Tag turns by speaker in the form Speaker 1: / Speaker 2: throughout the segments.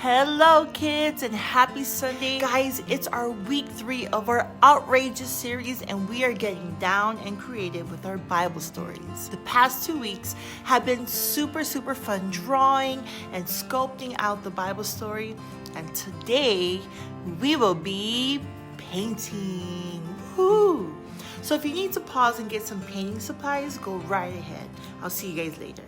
Speaker 1: Hello kids and happy Sunday. Guys, it's our week 3 of our ARTrageous series and we are getting down and creative with our Bible stories. The past 2 weeks have been super fun drawing and sculpting out the Bible story, and today we will be painting. Woo! So if you need to pause and get some painting supplies, go right ahead. I'll see you guys later.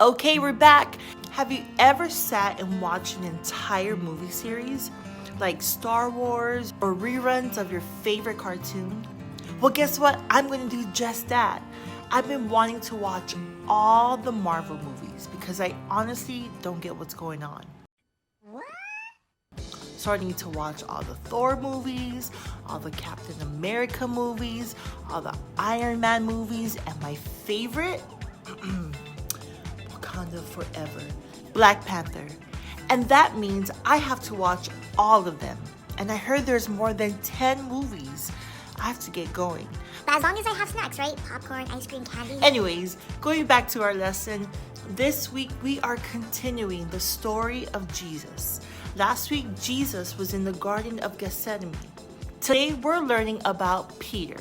Speaker 1: Okay, we're back. Have you ever sat and watched an entire movie series like Star Wars or reruns of your favorite cartoon? Well, guess what? I'm going to do just that. I've been wanting to watch all the Marvel movies because I honestly don't get what's going on. So I need to watch all the Thor movies, all the Captain America movies, all the Iron Man movies, and my favorite, Wakanda Forever, Black Panther. And that means I have to watch all of them. And I heard there's more than 10 movies. I have to get going.
Speaker 2: But as long as I have snacks, right? Popcorn, ice cream, candy.
Speaker 1: Anyways, going back to our lesson, this week we are continuing the story of Jesus. Last week, Jesus was in the Garden of Gethsemane. Today, we're learning about Peter.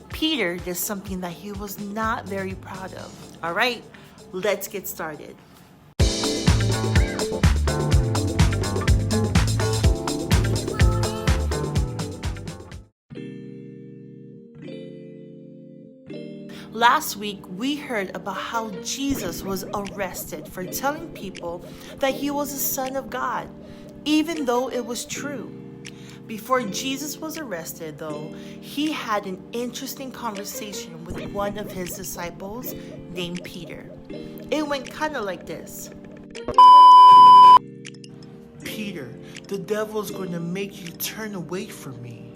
Speaker 1: Peter did something that he was not very proud of. All right, let's get started. Last week, we heard about how Jesus was arrested for telling people that he was the Son of God, even though it was true. Before Jesus was arrested, though, he had an interesting conversation with one of his disciples named Peter. It went kind of like this. Peter, the devil's going to make you turn away from me.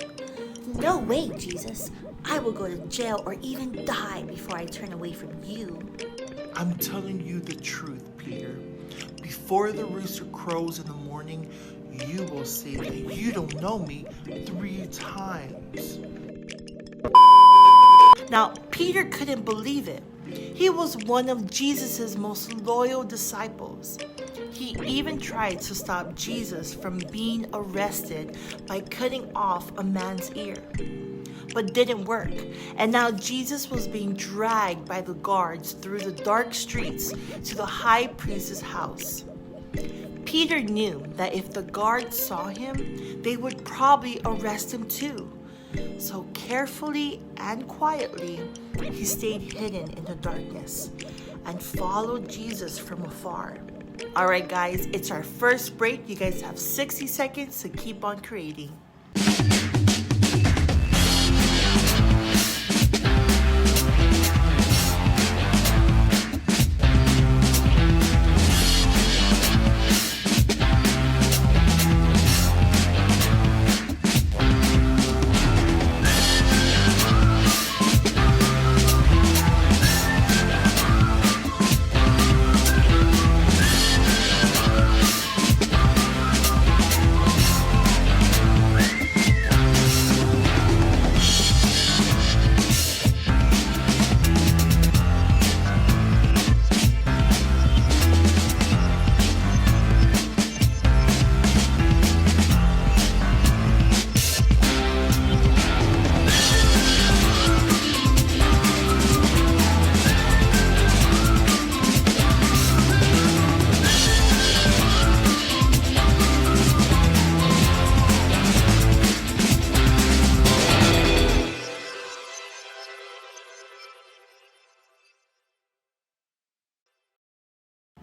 Speaker 2: No way, Jesus. I will go to jail or even die before I turn away from you.
Speaker 1: I'm telling you the truth, Peter. Before the rooster crows in the morning, you will say that you don't know me 3 times. Now, Peter couldn't believe it. He was one of Jesus' most loyal disciples. He even tried to stop Jesus from being arrested by cutting off a man's ear, but didn't work. And now Jesus was being dragged by the guards through the dark streets to the high priest's house. Peter knew that if the guards saw him, they would probably arrest him too. So carefully and quietly, he stayed hidden in the darkness and followed Jesus from afar. All right, guys, it's our first break. You guys have 60 seconds to keep on creating.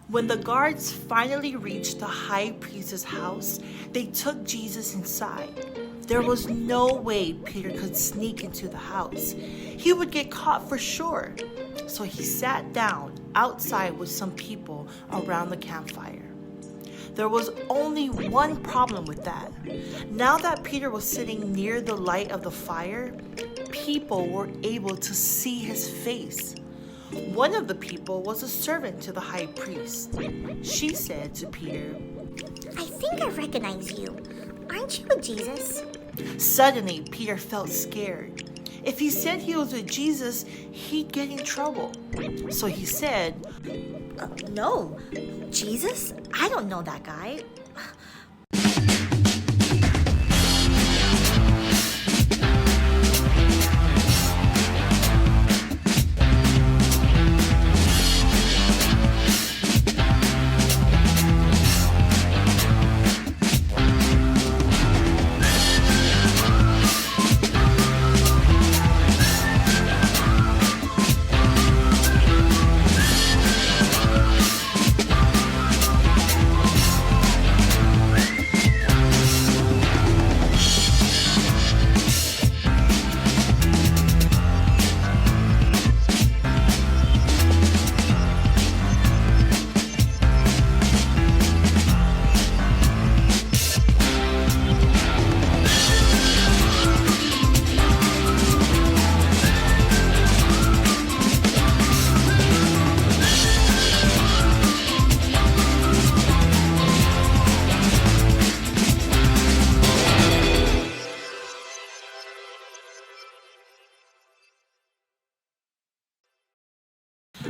Speaker 1: When the guards finally reached the high priest's house, they took Jesus inside. There was no way Peter could sneak into the house. He would get caught for sure. So he sat down outside with some people around the campfire. There was only one problem with that. Now that Peter was sitting near the light of the fire, people were able to see his face. One of the people was a servant to the high priest. She said to Peter,
Speaker 2: I think I recognize you. Aren't you with Jesus?
Speaker 1: Suddenly, Peter felt scared. If he said he was with Jesus, he'd get in trouble. So he said,
Speaker 2: No, Jesus? I don't know that guy.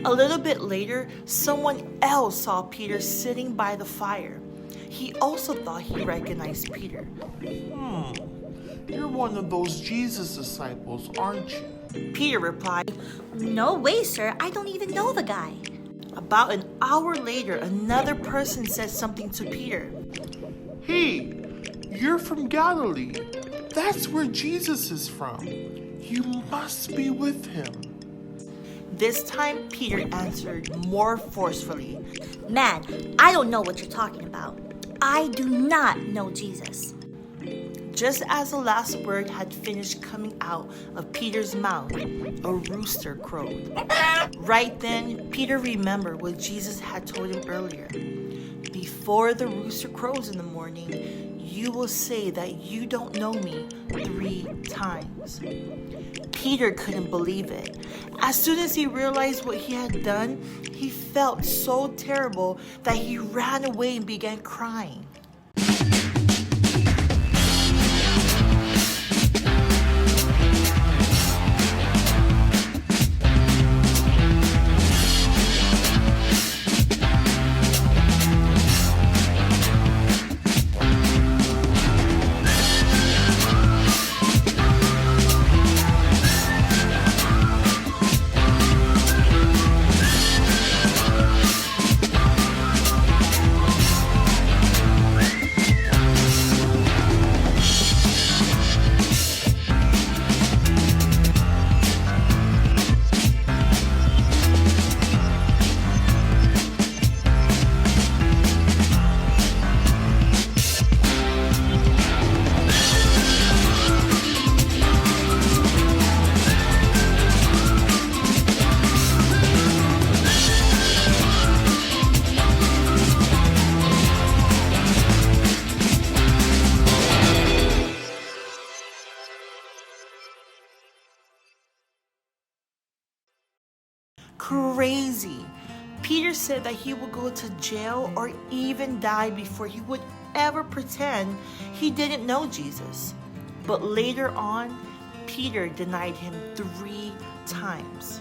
Speaker 1: A little bit later, someone else saw Peter sitting by the fire. He also thought he recognized Peter.
Speaker 3: You're one of those Jesus disciples, aren't you?
Speaker 1: Peter replied.
Speaker 2: No way, sir. I don't even know the guy.
Speaker 1: About an hour later, another person said something to Peter.
Speaker 3: Hey, you're from Galilee. That's where Jesus is from. You must be with him.
Speaker 1: This time, Peter answered more forcefully.
Speaker 2: Man, I don't know what you're talking about. I do not know Jesus.
Speaker 1: Just as the last word had finished coming out of Peter's mouth, a rooster crowed. Right then, Peter remembered what Jesus had told him earlier. Before the rooster crows in the morning, you will say that you don't know me 3 times. Peter couldn't believe it. As soon as he realized what he had done, he felt so terrible that he ran away and began crying. Crazy. Peter said that he would go to jail or even die before he would ever pretend he didn't know Jesus. But later on, Peter denied him 3 times.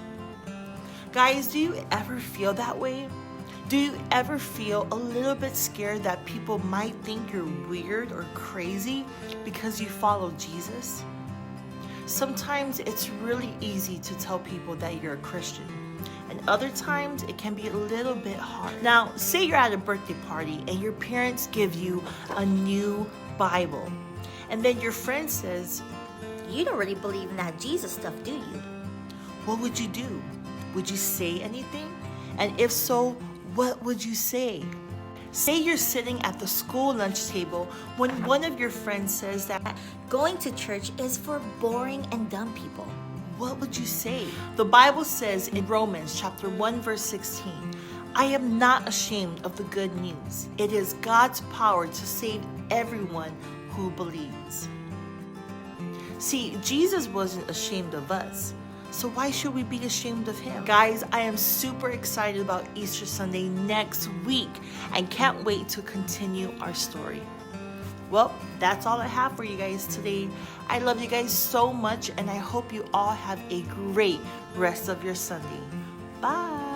Speaker 1: Guys, do you ever feel that way? Do you ever feel a little bit scared that people might think you're weird or crazy because you follow Jesus? Sometimes it's really easy to tell people that you're a Christian. And other times it can be a little bit hard. Now, say you're at a birthday party and your parents give you a new Bible. And then your friend says,
Speaker 2: You don't really believe in that Jesus stuff, do you?
Speaker 1: what would you do? Would you say anything? And if so, what would you say? Say you're sitting at the school lunch table when one of your friends says that,
Speaker 2: Going to church is for boring and dumb people.
Speaker 1: what would you say? The Bible says in Romans chapter 1 verse 16, I am not ashamed of the good news. It is God's power to save everyone who believes. See, Jesus wasn't ashamed of us. So why should we be ashamed of him? Guys, I am super excited about Easter Sunday next week and can't wait to continue our story. Well, that's all I have for you guys today. I love you guys so much, and I hope you all have a great rest of your Sunday. Bye.